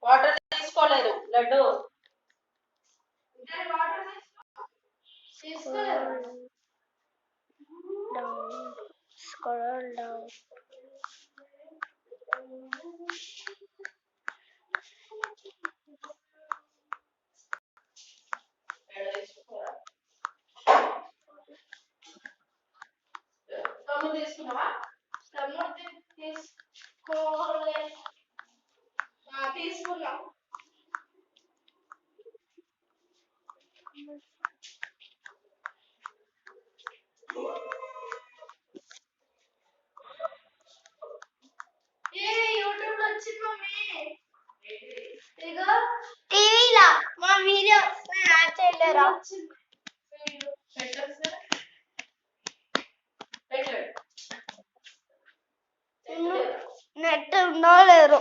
water తీసుకోలేదు laddu scroll down తీసుకున్నావా తీసుకున్నా యూట్యూబ్ లో వచ్చింది మమ్మీ ఇదిగో టీవీలో మా వీడియో యాడ్ చేయలేరా నెట్ ఉందో లేరు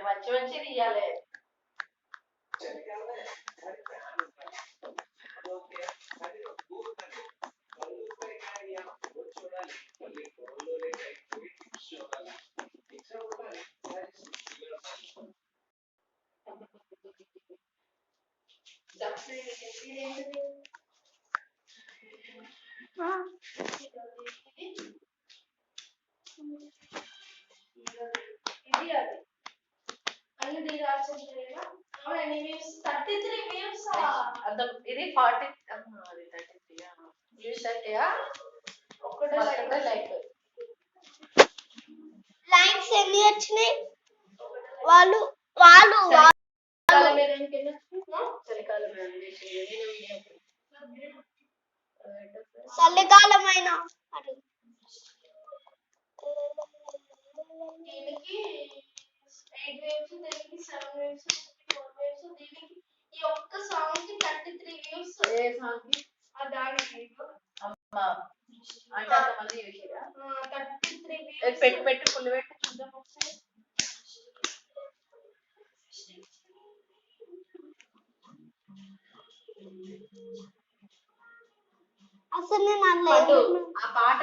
మంచి మంచి తీయాలి ఇది అది అన్ని తీరాల్సింది అవునండి వ్యూస్ 33 వ్యూస్ అర్థం ఇది 40 అది 33 వ్యూస్ అంటే ఒకటే లైక్ లైక్స్ ఎన్ని వచ్చినాయి వాళ్ళు వాళ్ళు చలికాలమైన దీనికి 8 వేవ్స్ దీనికి 7 వేవ్స్ 4 వేవ్స్ దీనికి ఈ ఒక్క సాంగ్ కి 33 వ్యూస్ ఏ సాంగ్ కి ఆ దానికి అమ్మా అంటే అంతమంది చూసిరా 33 వ్యూస్ పెట్టు ఫుల్ పెట్టి చూద్దాం ఒకసారి అసలు నేను ఆ పాట